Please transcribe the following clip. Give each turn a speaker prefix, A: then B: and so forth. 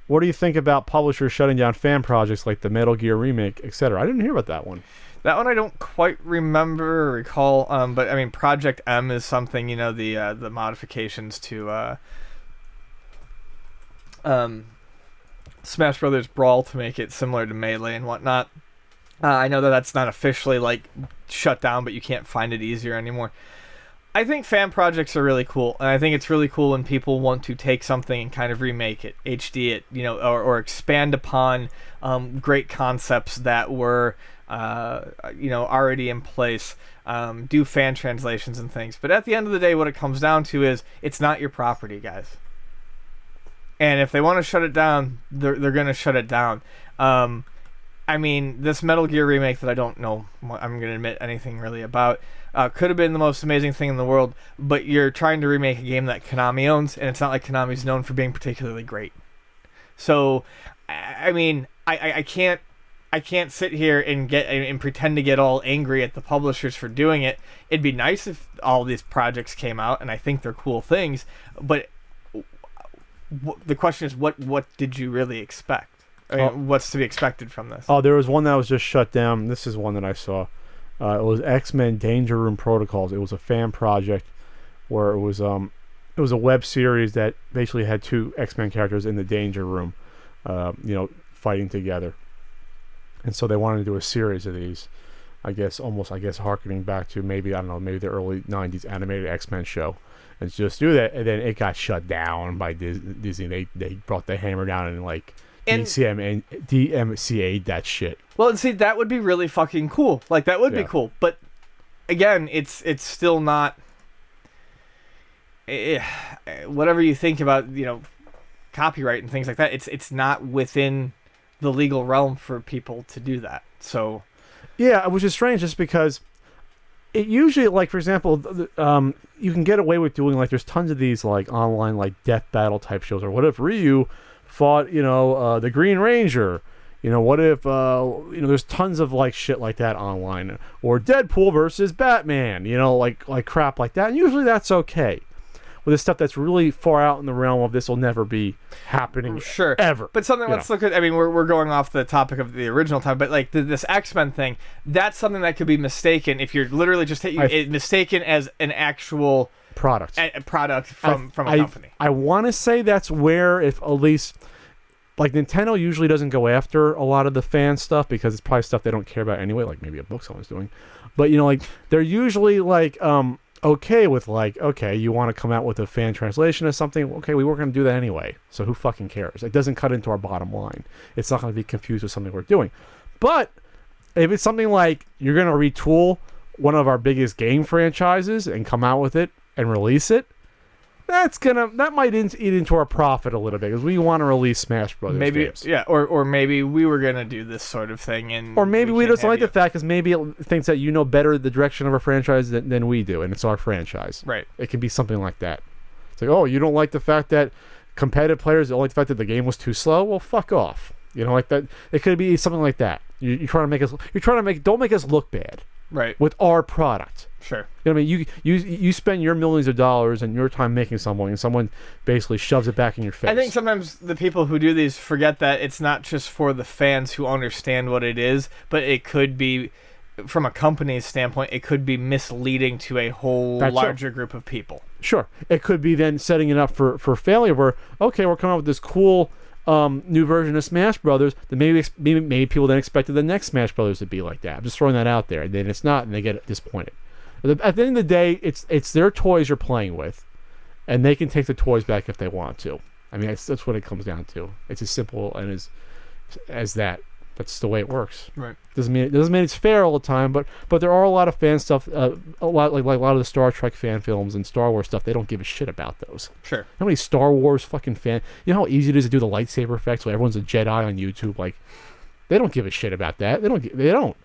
A: What do you think about publishers shutting down fan projects like the Metal Gear remake, etc.? I didn't hear about that one.
B: That one I don't quite remember or recall, but I mean, Project M is something, the modifications to Smash Brothers Brawl to make it similar to Melee and whatnot. I know that that's not officially like shut down, but you can't find it easier anymore. I think fan projects are really cool, and I think it's really cool when people want to take something and kind of remake it, HD it, or expand upon great concepts that were, already in place. Do fan translations and things. But at the end of the day, what it comes down to is it's not your property, guys. And if they want to shut it down, they're going to shut it down. I mean, this Metal Gear remake that I don't know, I'm going to admit anything really about, could have been the most amazing thing in the world, but you're trying to remake a game that Konami owns, and it's not like Konami's known for being particularly great. So, I mean, I can't sit here and pretend to get all angry at the publishers for doing it. It'd be nice if all these projects came out, and I think they're cool things, but the question is, what did you really expect? I mean, what's to be expected from this?
A: Oh, there was one that was just shut down. This is one that I saw. It was X-Men Danger Room Protocols. It was a fan project where it was a web series that basically had two X-Men characters in the Danger Room, fighting together. And so they wanted to do a series of these. I guess harkening back to maybe the early 90s animated X-Men show. And just do that, and then it got shut down by Disney. They brought the hammer down and DMCA'd that shit.
B: Well, and see, that would be really fucking cool. Like, that would be cool. But, again, it's still not... whatever you think about, copyright and things like that, it's not within the legal realm for people to do that. So...
A: Yeah, which is strange just because it usually, like, for example, you can get away with doing, like, there's tons of these, like, online, like, death battle type shows. Or what if Ryu fought, the Green Ranger? What if, there's tons of, like, shit like that online. Or Deadpool versus Batman, like crap like that. And usually that's okay. With the stuff that's really far out in the realm of this will never be happening ever.
B: But something, let's look at, I mean, we're going off the topic of the original time, but like this X-Men thing, that's something that could be mistaken if you're literally just mistaken as an actual
A: product
B: from a company.
A: I want to say that's where, if at least, like, Nintendo usually doesn't go after a lot of the fan stuff because it's probably stuff they don't care about anyway, like maybe a book someone's doing. But, they're usually like, okay with, like, okay, you want to come out with a fan translation of something, okay, we weren't going to do that anyway, so who fucking cares? It doesn't cut into our bottom line. It's not going to be confused with something we're doing. But if it's something like you're going to retool one of our biggest game franchises and come out with it and release it, that might eat into our profit a little bit because we want to release Smash Brothers games.
B: Yeah, or maybe we were gonna do this sort of thing, and
A: or maybe we just like the fact because maybe it thinks that better the direction of a franchise than we do, and it's our franchise.
B: Right.
A: It can be something like that. It's like, oh, you don't like the fact that competitive players don't like the fact that the game was too slow. Well, fuck off. Like that. It could be something like that. You're trying to make don't make us look bad.
B: Right.
A: With our product.
B: Sure.
A: I mean, you spend your millions of dollars and your time making something, and someone basically shoves it back in your face.
B: I think sometimes the people who do these forget that it's not just for the fans who understand what it is, but it could be, from a company's standpoint, it could be misleading to a whole larger group of people.
A: Sure. It could be then setting it up for failure where, okay, we're coming up with this cool new version of Smash Brothers that maybe people then expected the next Smash Brothers to be like that. I'm just throwing that out there, and then it's not, and they get disappointed. At the end of the day, it's their toys you're playing with, and they can take the toys back if they want to. I mean, that's what it comes down to. It's as simple and as that. That's the way it works.
B: Right.
A: Doesn't mean it's fair all the time, but there are a lot of fan stuff. A lot of the Star Trek fan films and Star Wars stuff. They don't give a shit about those.
B: Sure.
A: How many Star Wars fucking fan? You know how easy it is to do the lightsaber effects when everyone's a Jedi on YouTube. Like, they don't give a shit about that. They don't.